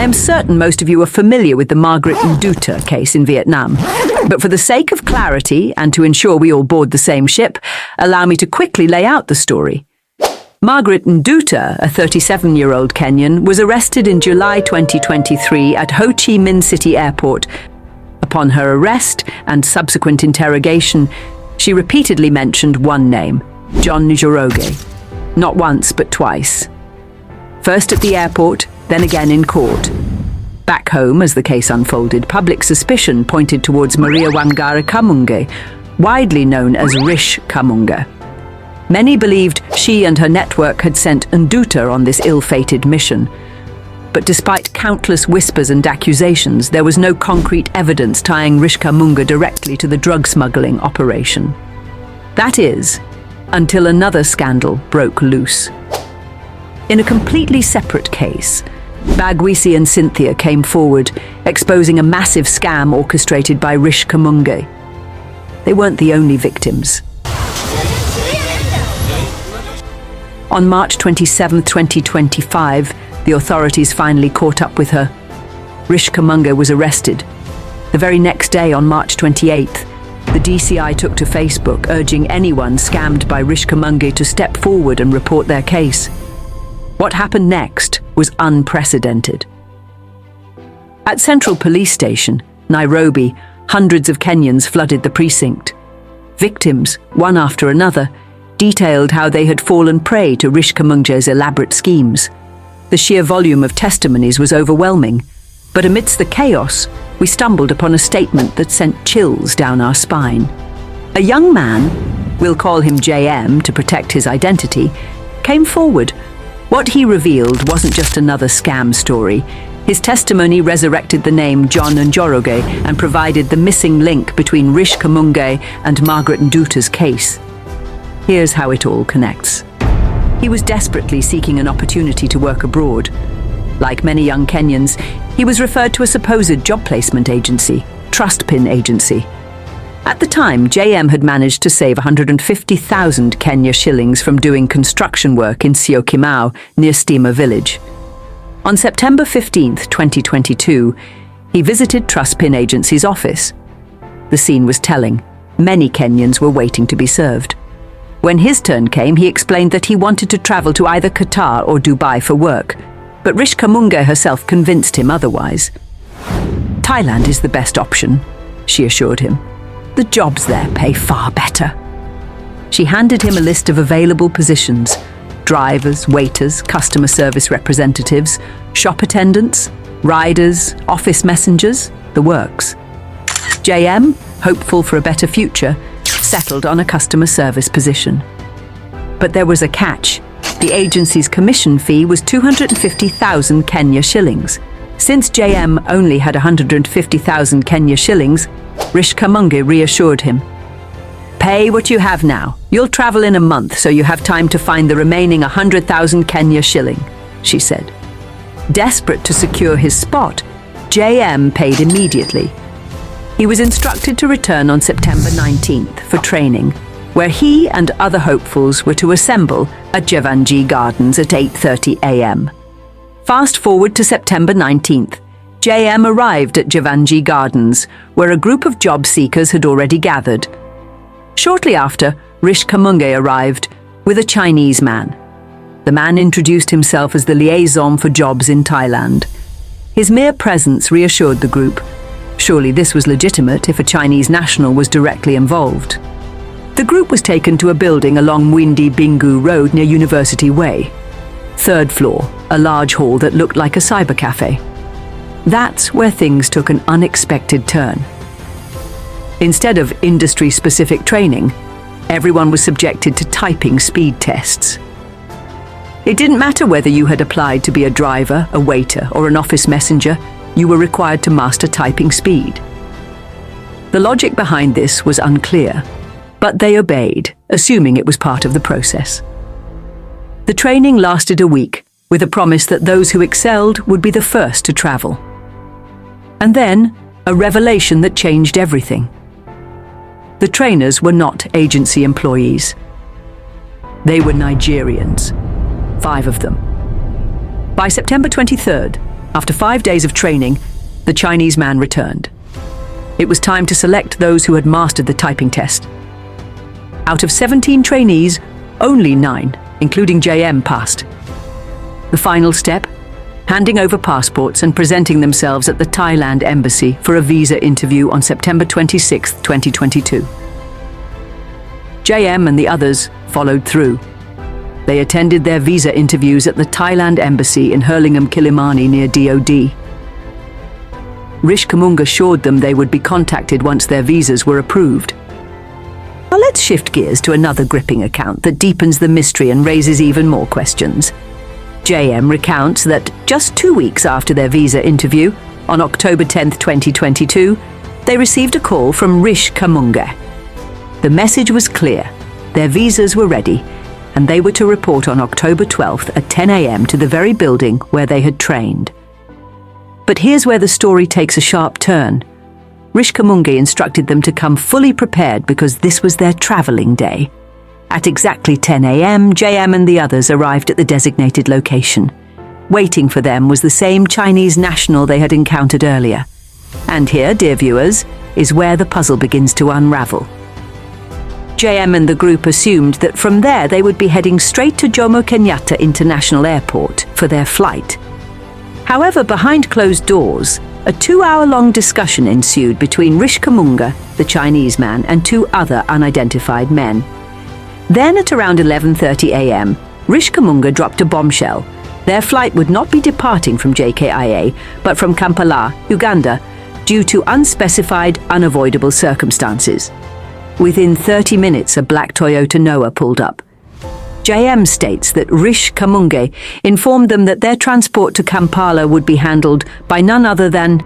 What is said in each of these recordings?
I am certain most of you are familiar with the Margaret Nduta case in Vietnam, but for the sake of clarity and to ensure we all board the same ship, allow me to quickly lay out the story. Margaret Nduta, a 37-year-old Kenyan, was arrested in July 2023 at Ho Chi Minh City Airport. Upon her arrest and subsequent interrogation, she repeatedly mentioned one name, John Njoroge. Not once, but twice. First at the airport, then again in court. Back home, as the case unfolded, public suspicion pointed towards Maria Wangari Kamunge, widely known as Rish Kamunge. Many believed she and her network had sent Nduta on this ill-fated mission. But despite countless whispers and accusations, there was no concrete evidence tying Rish Kamunge directly to the drug smuggling operation. That is, until another scandal broke loose. In a completely separate case, Bagwisi and Cynthia came forward, exposing a massive scam orchestrated by Rish Kamunge. They weren't the only victims. On March 27, 2025, the authorities finally caught up with her. Rish Kamunge was arrested. The very next day, on March 28th, the DCI took to Facebook, urging anyone scammed by Rish Kamunge to step forward and report their case. What happened next was unprecedented. At Central Police Station, Nairobi, hundreds of Kenyans flooded the precinct. Victims, one after another, detailed how they had fallen prey to Rish Kamunge's elaborate schemes. The sheer volume of testimonies was overwhelming, but amidst the chaos, we stumbled upon a statement that sent chills down our spine. A young man, we'll call him JM to protect his identity, came forward. What he revealed wasn't just another scam story. His testimony resurrected the name John Njoroge and provided the missing link between Rish Kamunge and Margaret Nduta's case. Here's how it all connects. He was desperately seeking an opportunity to work abroad. Like many young Kenyans, he was referred to a supposed job placement agency, Trustpin Agency. At the time, JM had managed to save 150,000 Kenya shillings from doing construction work in Syokimau, near Stima Village. On September 15, 2022, he visited Trustpin Agency's office. The scene was telling. Many Kenyans were waiting to be served. When his turn came, he explained that he wanted to travel to either Qatar or Dubai for work, but Rish Kamunge herself convinced him otherwise. Thailand is the best option, she assured him. The jobs there pay far better. She handed him a list of available positions: drivers, waiters, customer service representatives, shop attendants, riders, office messengers, the works. JM, hopeful for a better future, settled on a customer service position. But there was a catch. The agency's commission fee was 250,000 Kenya shillings. Since JM only had 150,000 Kenya shillings, Rish Kamunge reassured him. Pay what you have now. You'll travel in a month, so you have time to find the remaining 100,000 Kenya shilling, she said. Desperate to secure his spot, JM paid immediately. He was instructed to return on September 19th for training, where he and other hopefuls were to assemble at Javanji Gardens at 8:30 a.m. Fast forward to September 19th. JM arrived at Javanji Gardens, where a group of job seekers had already gathered. Shortly after, Rish Kamunge arrived with a Chinese man. The man introduced himself as the liaison for jobs in Thailand. His mere presence reassured the group. Surely this was legitimate if a Chinese national was directly involved. The group was taken to a building along Mwindi Bingu Road near University Way. Third floor, a large hall that looked like a cyber cafe. That's where things took an unexpected turn. Instead of industry-specific training, everyone was subjected to typing speed tests. It didn't matter whether you had applied to be a driver, a waiter, or an office messenger, you were required to master typing speed. The logic behind this was unclear, but they obeyed, assuming it was part of the process. The training lasted a week, with a promise that those who excelled would be the first to travel. And then, a revelation that changed everything. The trainers were not agency employees. They were Nigerians, 5 of them. By September 23rd, After 5 days of training, the Chinese man returned. It was time to select those who had mastered the typing test. Out of 17 trainees, only 9, including JM, passed. The final step? Handing over passports and presenting themselves at the Thailand embassy for a visa interview on September 26, 2022. JM and the others followed through. They attended their visa interviews at the Thailand embassy in Hurlingham, Kilimani near DOD. Rish Kamunga assured them they would be contacted once their visas were approved. Now let's shift gears to another gripping account that deepens the mystery and raises even more questions. JM recounts that just 2 weeks after their visa interview, on October 10, 2022, they received a call from Rish Kamunga. The message was clear. Their visas were ready, and they were to report on October 12th at 10 a.m. to the very building where they had trained. But here's where the story takes a sharp turn. Rish Kamunga instructed them to come fully prepared because this was their traveling day. At exactly 10 a.m., JM and the others arrived at the designated location. Waiting for them was the same Chinese national they had encountered earlier. And here, dear viewers, is where the puzzle begins to unravel. JM and the group assumed that from there they would be heading straight to Jomo Kenyatta International Airport for their flight. However, behind closed doors, a 2-hour-long discussion ensued between Rish Kamunga, the Chinese man, and 2 other unidentified men. Then at around 11:30 a.m., Rish Kamunga dropped a bombshell. Their flight would not be departing from JKIA, but from Kampala, Uganda, due to unspecified, unavoidable circumstances. Within 30 minutes, a black Toyota Noah pulled up. JM states that Rish Kamunga informed them that their transport to Kampala would be handled by none other than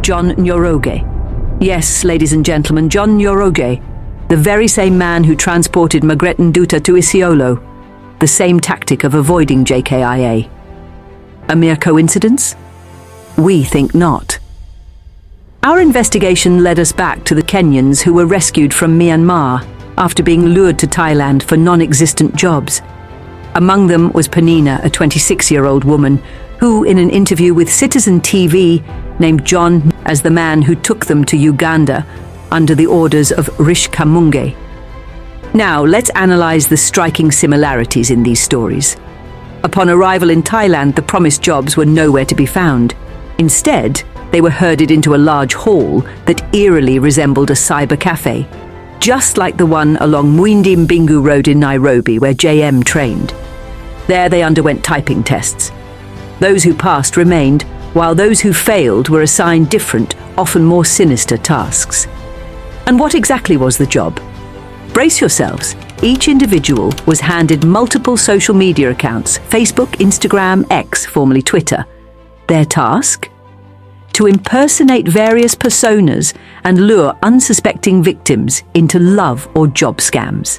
John Njoroge. Yes, ladies and gentlemen, John Njoroge, the very same man who transported Margaret Nduta to Isiolo, the same tactic of avoiding JKIA. A mere coincidence? We think not. Our investigation led us back to the Kenyans who were rescued from Myanmar after being lured to Thailand for non-existent jobs. Among them was Peninnah, a 26-year-old woman, who, in an interview with Citizen TV, named John as the man who took them to Uganda under the orders of Rish Kamunga. Now, let's analyze the striking similarities in these stories. Upon arrival in Thailand, the promised jobs were nowhere to be found. Instead, they were herded into a large hall that eerily resembled a cyber cafe, just like the one along Mwindi Mbingu Road in Nairobi, where JM trained. There they underwent typing tests. Those who passed remained, while those who failed were assigned different, often more sinister tasks. And what exactly was the job? Brace yourselves. Each individual was handed multiple social media accounts, Facebook, Instagram, X, formerly Twitter. Their task? To impersonate various personas and lure unsuspecting victims into love or job scams.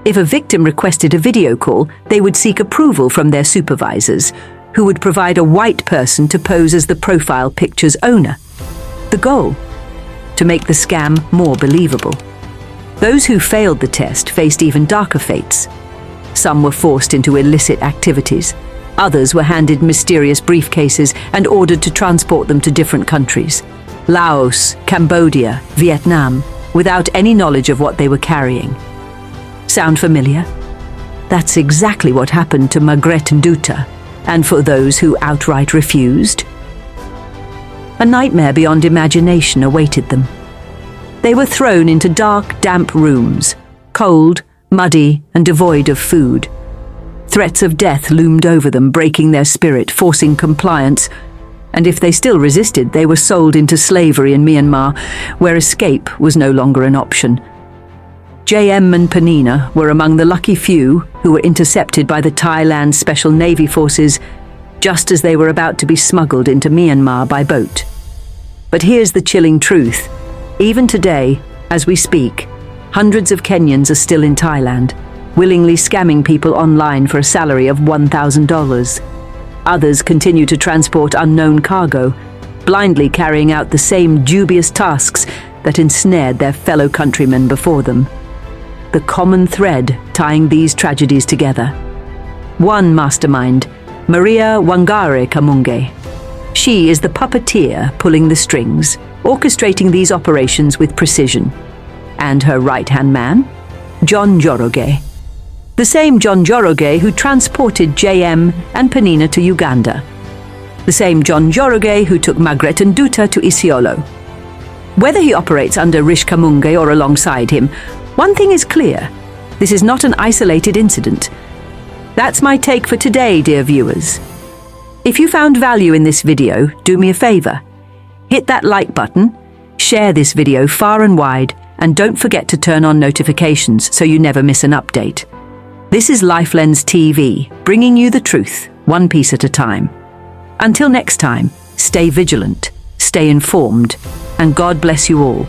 If a victim requested a video call, they would seek approval from their supervisors, who would provide a white person to pose as the profile picture's owner. The goal? To make the scam more believable. Those who failed the test faced even darker fates. Some were forced into illicit activities. Others were handed mysterious briefcases and ordered to transport them to different countries. Laos, Cambodia, Vietnam, without any knowledge of what they were carrying. Sound familiar? That's exactly what happened to Margaret Nduta, and for those who outright refused. A nightmare beyond imagination awaited them. They were thrown into dark, damp rooms, cold, muddy, and devoid of food. Threats of death loomed over them, breaking their spirit, forcing compliance, and if they still resisted, they were sold into slavery in Myanmar, where escape was no longer an option. JM and Peninnah were among the lucky few who were intercepted by the Thailand Special Navy Forces just as they were about to be smuggled into Myanmar by boat. But here's the chilling truth. Even today, as we speak, hundreds of Kenyans are still in Thailand, willingly scamming people online for a salary of $1,000. Others continue to transport unknown cargo, blindly carrying out the same dubious tasks that ensnared their fellow countrymen before them. The common thread tying these tragedies together. One mastermind, Maria Wangari Kamunge. She is the puppeteer pulling the strings, orchestrating these operations with precision. And her right-hand man? John Njoroge. The same John Njoroge who transported JM and Peninnah to Uganda. The same John Njoroge who took Margaret Nduta to Isiolo. Whether he operates under Rish Kamunge or alongside him, one thing is clear. This is not an isolated incident. That's my take for today, dear viewers. If you found value in this video, do me a favor. Hit that like button, share this video far and wide, and don't forget to turn on notifications so you never miss an update. This is LifeLens TV, bringing you the truth, one piece at a time. Until next time, stay vigilant, stay informed, and God bless you all.